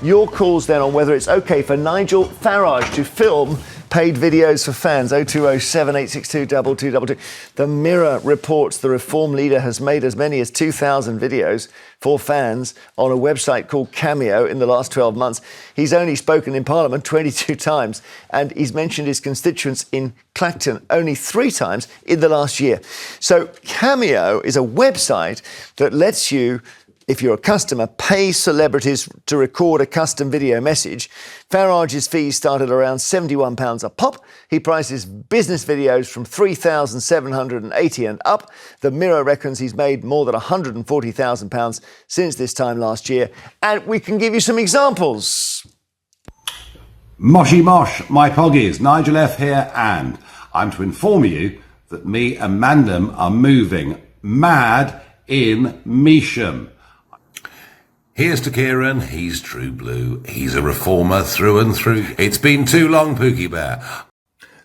your calls then on whether it's okay for Nigel Farage to film paid videos for fans. 02078622222. The Mirror reports the Reform leader has made as many as 2,000 videos for fans on a website called Cameo in the last 12 months. He's only spoken in Parliament 22 times, and he's mentioned his constituents in Clacton only 3 times in the last year. So Cameo is a website that lets you, if you're a customer, pay celebrities to record a custom video message. Farage's fees start at around £71 a pop. He prices business videos from £3,780 and up. The Mirror reckons he's made more than £140,000 since this time last year. And we can give you some examples. Moshy mosh, my poggies, Nigel F here, and I'm to inform you that me and Mandem are moving mad in Measham. Here's to Kieran, he's true blue. He's a reformer through and through. It's been too long, Pookie Bear.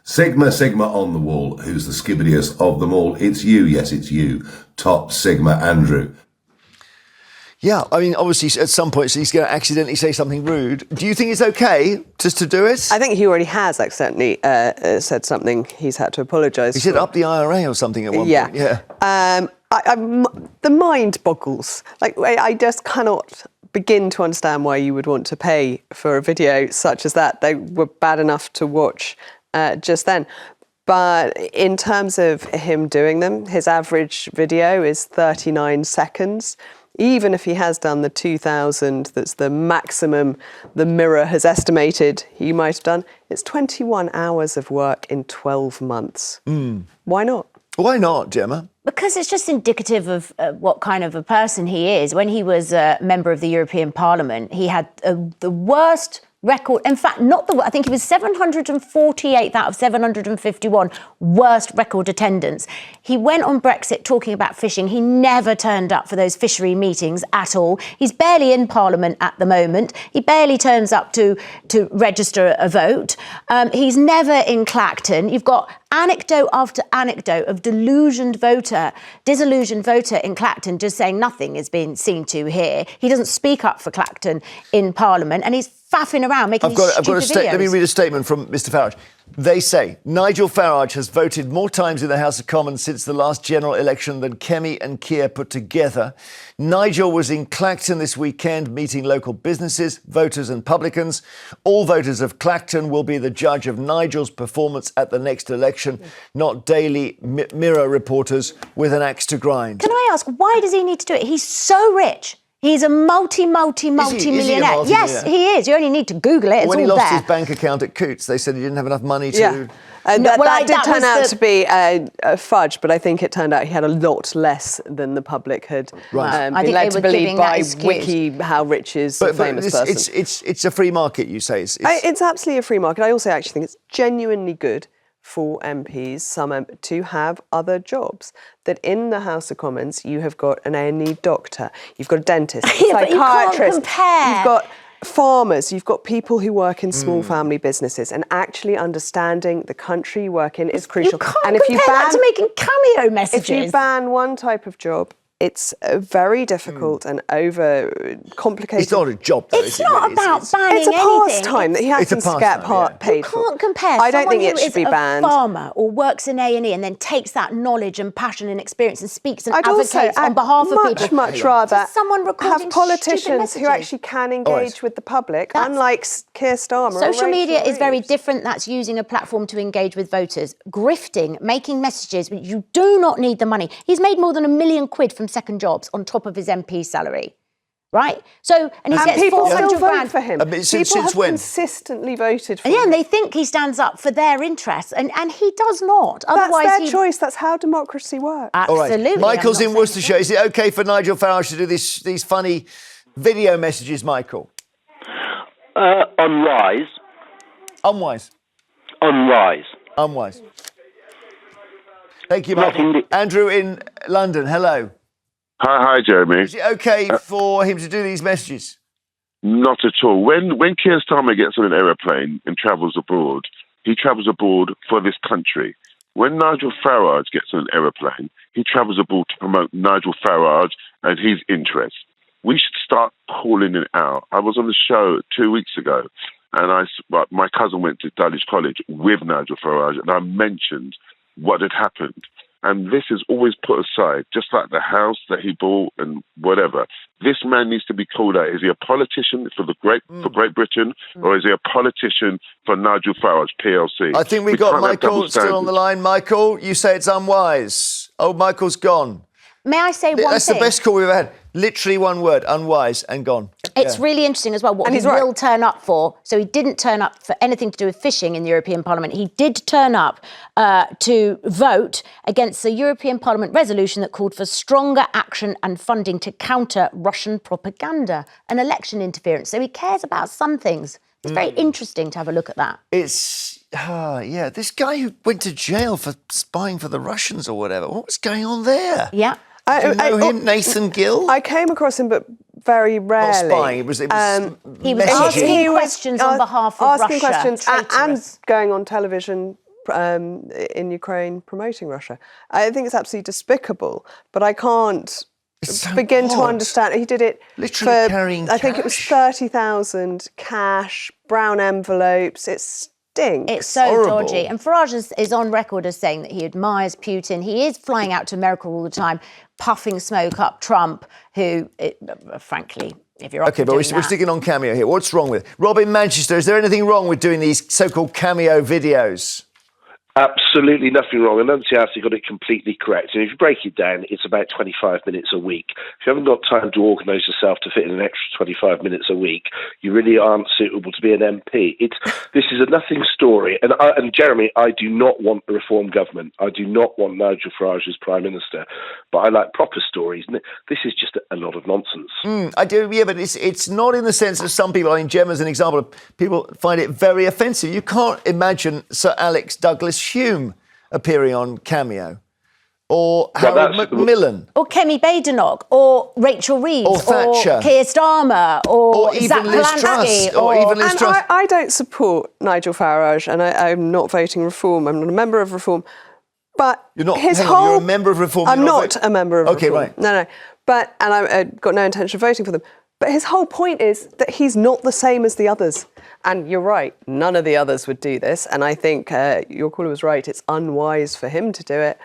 Sigma on the wall. Who's the skibbidiest of them all? It's you, yes, it's you. Top Sigma Andrew. Yeah, I mean, obviously, at some point, he's going to accidentally say something rude. Do you think it's okay just to do it? I think he already has accidentally said something he's had to apologise for. He said up the IRA or something at one point. Yeah. The mind boggles. Like, I just cannot begin to understand why you would want to pay for a video such as that. They were bad enough to watch just then. But in terms of him doing them, his average video is 39 seconds. Even if he has done the 2,000, that's the maximum the Mirror has estimated he might have done, it's 21 hours of work in 12 months. Why not? Why not, Gemma? Because it's just indicative of what kind of a person he is. When he was a member of the European Parliament, he had the worst record. In fact, I think he was 748th out of 751 worst record attendance. He went on Brexit talking about fishing. He never turned up for those fishery meetings at all. He's barely in Parliament at the moment. He barely turns up to register a vote. He's never in Clacton. You've got anecdote after anecdote of disillusioned voter in Clacton just saying nothing is being seen to here. He doesn't speak up for Clacton in Parliament, and he's faffing around making these stupid videos. Let me read a statement from Mr. Farage. They say, Nigel Farage has voted more times in the House of Commons since the last general election than Kemi and Keir put together. Nigel was in Clacton this weekend meeting local businesses, voters and publicans. All voters of Clacton will be the judge of Nigel's performance at the next election, not Daily Mirror reporters with an axe to grind. Can I ask, why does he need to do it? He's so rich. He's a multi-millionaire. Yes, he is. You only need to Google it. It's all there. When he lost his bank account at Coutts, they said he didn't have enough money to... Yeah. That did turn out to be a fudge, but I think it turned out he had a lot less than the public had been led to believe by Wiki how rich is a famous person. It's a free market, you say. It's absolutely a free market. I also actually think it's genuinely good for MPs, to have other jobs. That in the House of Commons, you have got an A&E doctor, you've got a dentist, a psychiatrist, but you can't compare. You've got farmers, you've got people who work in small family businesses, and actually understanding the country you work in is crucial. You can't compare that to making Cameo messages. If you ban one type of job, it's very difficult and over-complicated. It's not a job, though. It's not about banning anything. It's a pastime that he happens to get paid for. You can't compare I don't think it should be banned. A farmer or works in A&E and then takes that knowledge and passion and experience and speaks and advocates on behalf of people. I'd much rather have politicians who actually can engage with the public, unlike Keir Starmer. Social media is very different. That's using a platform to engage with voters. Grifting, making messages, but you do not need the money. He's made more than £1 million from second jobs on top of his MP salary, right? So, and he gets people still vote grand for him. Since people have when? Consistently voted for him. Yeah, and they think he stands up for their interests, and he does not. Otherwise, that's their choice. That's how democracy works. Absolutely. All right. Michael's in Worcestershire. Is it okay for Nigel Farage to do these funny video messages, Michael? Unwise. Unwise. Unwise. Unwise. Thank you, Michael. Andrew in London, hello. Hi, Jeremy. Is it okay for him to do these messages? Not at all. When Keir Starmer gets on an aeroplane and travels abroad, he travels abroad for this country. When Nigel Farage gets on an aeroplane, he travels abroad to promote Nigel Farage and his interests. we should start calling it out. I was on the show 2 weeks ago, and my cousin went to Dulwich College with Nigel Farage, and I mentioned what had happened. And this is always put aside, just like the house that he bought and whatever. This man needs to be called out. Is he a politician for Great Britain, or is he a politician for Nigel Farage PLC? I think we've got Michael still on the line. Michael, you say it's unwise. Oh, Michael's gone. May I say one thing? That's the best call we've had. Literally one word, unwise, and gone. It's really interesting as well what he will turn up for. So he didn't turn up for anything to do with fishing in the European Parliament. He did turn up to vote against the European Parliament resolution that called for stronger action and funding to counter Russian propaganda and election interference. So he cares about some things. It's very interesting to have a look at that. It's, this guy who went to jail for spying for the Russians or whatever. What was going on there? Yeah. Do you know him, Nathan Gill? I came across him, but very rarely. Not spying. It was he was messaging. asking questions on behalf of Russia. Questions and going on television in Ukraine promoting Russia. I think it's absolutely despicable, but I can't begin to understand. He did it literally carrying I think it was 30,000 cash, brown envelopes. It stinks. It's so dodgy. And Farage is on record as saying that he admires Putin. He is flying out to America all the time, puffing smoke up Trump, who, frankly, if you're okay, but we're sticking on Cameo here. What's wrong with it? Rob in Manchester, is there anything wrong with doing these so-called Cameo videos? Absolutely nothing wrong. Annunziata got it completely correct. And if you break it down, it's about 25 minutes a week. If you haven't got time to organise yourself to fit in an extra 25 minutes a week, you really aren't suitable to be an MP. This is a nothing story. And Jeremy, I do not want a reform government. I do not want Nigel Farage as Prime Minister. But I like proper stories. And this is just a lot of nonsense. I do, yeah, but it's not in the sense of some people. I mean, Gemma's an example. People find it very offensive. You can't imagine Sir Alex Douglas Hume appearing on Cameo, or Harold Macmillan, or Kemi Badenoch, or Rachel Reeves, or Thatcher, or Keir Starmer, or even Liz Truss, or even Liz Truss. I don't support Nigel Farage, and I'm not voting Reform. I'm not a member of Reform. But you're not. you're a member of Reform. I'm not a member of Reform. Okay, right. No. But I've got no intention of voting for them. But his whole point is that he's not the same as the others. And you're right, none of the others would do this. And I think your caller was right, it's unwise for him to do it.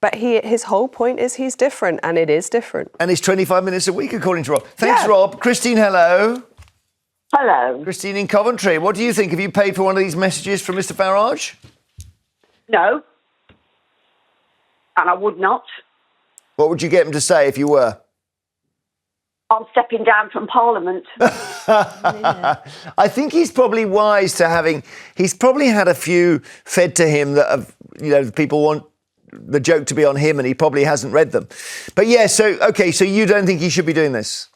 But his whole point is he's different, and it is different. And it's 25 minutes a week, according to Rob. Thanks, Rob. Christine, hello. Hello. Christine in Coventry. What do you think? Have you paid for one of these messages from Mr. Farage? No. And I would not. What would you get him to say if you were? I'm stepping down from Parliament. I think he's probably wise to he's probably had a few fed to him that have, people want the joke to be on him and he probably hasn't read them. But yeah, so you don't think he should be doing this?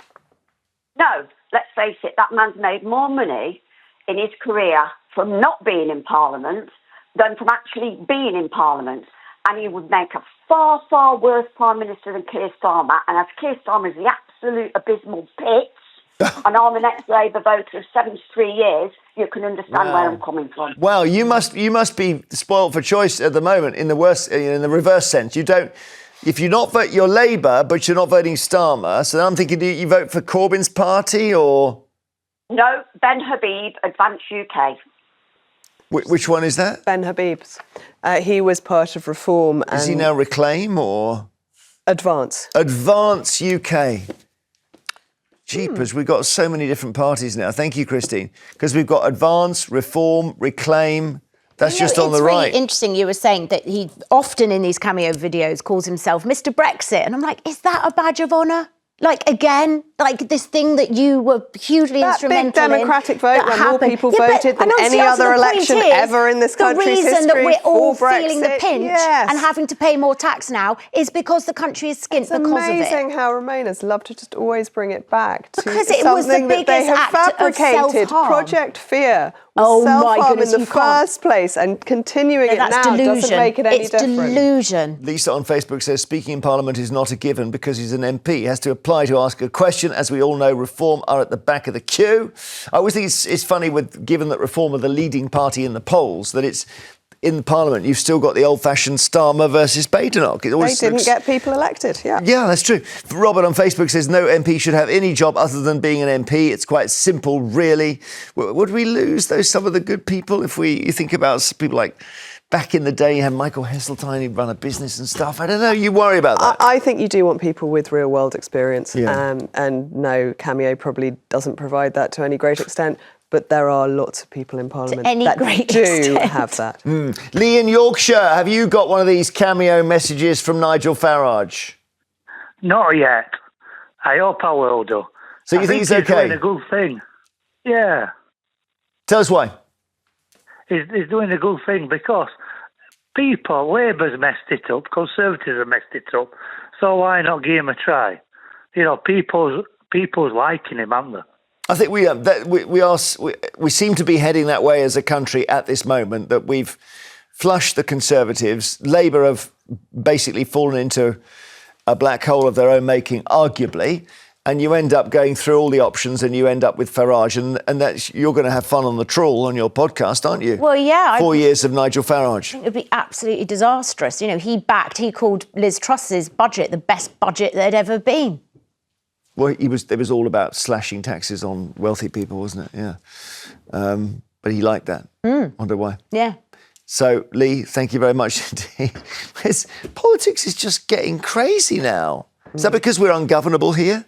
No, let's face it, that man's made more money in his career from not being in Parliament than from actually being in Parliament. And he would make a far, far worse Prime Minister than Keir Starmer. And as Keir Starmer is the absolute abysmal pits, and I'm an ex-Labour voter of 73 years, you can understand where I'm coming from. Well, you must be spoilt for choice at the moment in the reverse sense. If you're Labour, but you're not voting Starmer. So I'm thinking, do you vote for Corbyn's party or? No, Ben Habib, Advance UK. Which one is that? Ben Habib's. He was part of Reform. Is he now Reclaim or? Advance. Advance UK. Jeepers, we've got so many different parties now. Thank you, Christine. Because we've got Advance, Reform, Reclaim. That's just on the right. It's really interesting you were saying that he often in these Cameo videos calls himself Mr. Brexit. And I'm like, is that a badge of honour? Like, again, like this thing that you were hugely instrumental in. That big democratic vote when more people voted than any other election ever in this country's history. The reason that we're all Brexit, feeling the pinch and having to pay more tax now is because the country is skint because of it. It's amazing how Remainers love to just always bring it back to because it was the that they have fabricated. Project Fear was self-harm in the first place, and continuing it now doesn't make it any different. It's delusion. Lisa on Facebook says speaking in Parliament is not a given because he's an MP. He has to apply to ask a question. As we all know, Reform are at the back of the queue. I always think it's funny, given that Reform are the leading party in the polls, that in Parliament, you've still got the old-fashioned Starmer versus Badenoch. It They always didn't get people elected, yeah. Yeah, that's true. Robert on Facebook says no MP should have any job other than being an MP. It's quite simple, really. Would we lose some of the good people if you think about people like back in the day, you had Michael Heseltine, he'd run a business and stuff. I don't know, you worry about that. I think you do want people with real world experience. Yeah. And no, Cameo probably doesn't provide that to any great extent. But there are lots of people in Parliament that do have that. Lee in Yorkshire, have you got one of these Cameo messages from Nigel Farage? Not yet. I hope I will do. So you think it's okay? He's doing a good thing. Yeah. Tell us why. He's doing a good thing because Labour's messed it up, Conservatives have messed it up. So why not give him a try? You know, people's liking him, aren't they? I think we seem to be heading that way as a country at this moment, that we've flushed the Conservatives. Labour have basically fallen into a black hole of their own making, arguably, and you end up going through all the options and you end up with Farage, and you're going to have fun on the trawl on your podcast, aren't you? Well, yeah. 4 years of Nigel Farage. I think it would be absolutely disastrous. You know, he called Liz Truss's budget the best budget there'd ever been. Well, it was all about slashing taxes on wealthy people, wasn't it? Yeah. But he liked that. Wonder why. Yeah. So, Lee, thank you very much indeed. Politics is just getting crazy now. Is that because we're ungovernable here?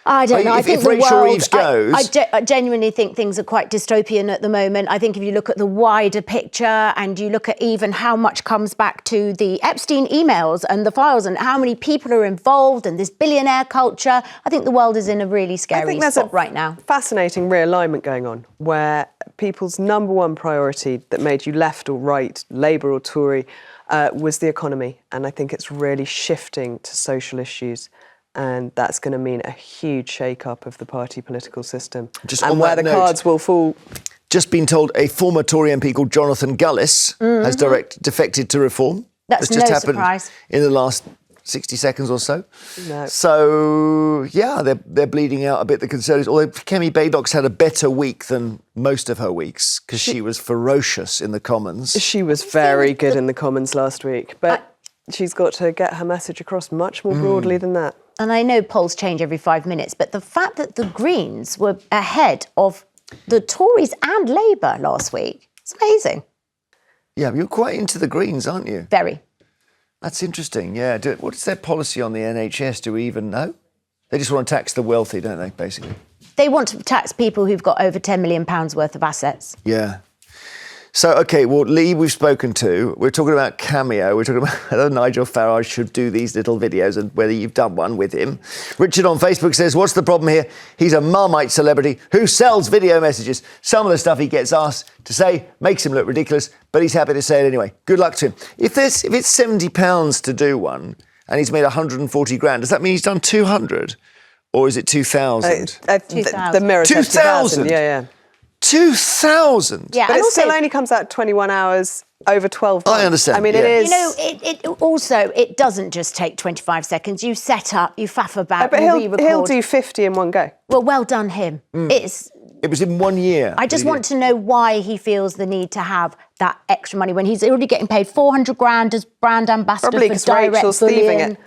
I don't know. If Rachel Reeves goes... I genuinely think things are quite dystopian at the moment. I think if you look at the wider picture and you look at even how much comes back to the Epstein emails and the files and how many people are involved and this billionaire culture, I think the world is in a really scary spot right now. Fascinating realignment going on where people's number one priority that made you left or right, Labour or Tory, was the economy. And I think it's really shifting to social issues. And that's going to mean a huge shake-up of the party political system. And where the cards will fall. Just been told a former Tory MP called Jonathan Gullis has defected to Reform. That's just no happened surprise. In the last 60 seconds or so. No. So, yeah, they're bleeding out a bit, the Conservatives. Although Kemi Badenoch's had a better week than most of her weeks because she was ferocious in the Commons. She was very good in the Commons last week. But she's got to get her message across much more broadly than that. And I know polls change every 5 minutes, but the fact that the Greens were ahead of the Tories and Labour last week, it's amazing. Yeah, you're quite into the Greens, aren't you? Very. That's interesting, yeah. What is their policy on the NHS? Do we even know? They just want to tax the wealthy, don't they, basically? They want to tax people who've got over £10 million worth of assets. Yeah. So, OK, well, Lee, we've spoken to. We're talking about Cameo. We're talking about whether Nigel Farage should do these little videos and whether you've done one with him. Richard on Facebook says, what's the problem here? He's a Marmite celebrity who sells video messages. Some of the stuff he gets asked to say makes him look ridiculous, but he's happy to say it anyway. Good luck to him. If it's £70 to do one and he's made 140 grand, does that mean he's done 200? Or is it 2,000? 2,000. The Mirror said 2,000. Yeah. 2,000? Yeah, but it still only comes out 21 hours over 12 months. I understand. I mean, it is... You know, it doesn't just take 25 seconds. You set up, you faff about, but you re-record. he'll do 50 in one go. Well done him. It was in 1 year. I just want to know why he feels the need to have that extra money when he's already getting paid 400 grand as brand ambassador Probably for direct Rachel's bullying. thieving it.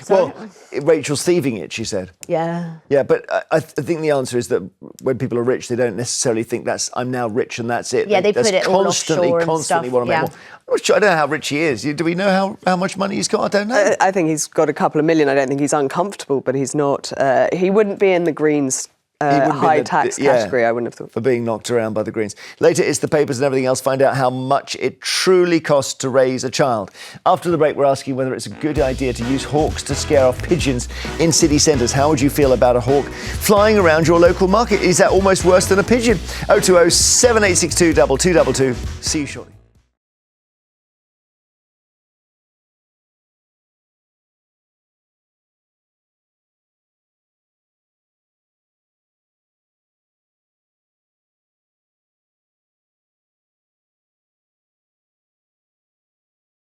Well, Rachel's thieving it, she said. Yeah. Yeah, but I think the answer is that when people are rich, they don't necessarily think I'm now rich and that's it. Yeah, they put it all offshore and constantly stuff. Want to make more. I'm not sure, I don't know how rich he is. Do we know how much money he's got? I don't know. I think he's got a couple of million. I don't think he's uncomfortable, but he's not. He wouldn't be in the Greens high tax category, I wouldn't have thought. For being knocked around by the Greens. Later, it's the papers and everything else. Find out how much it truly costs to raise a child. After the break, we're asking whether it's a good idea to use hawks to scare off pigeons in city centres. How would you feel about a hawk flying around your local market? Is that almost worse than a pigeon? 020 7862 2222. See you shortly.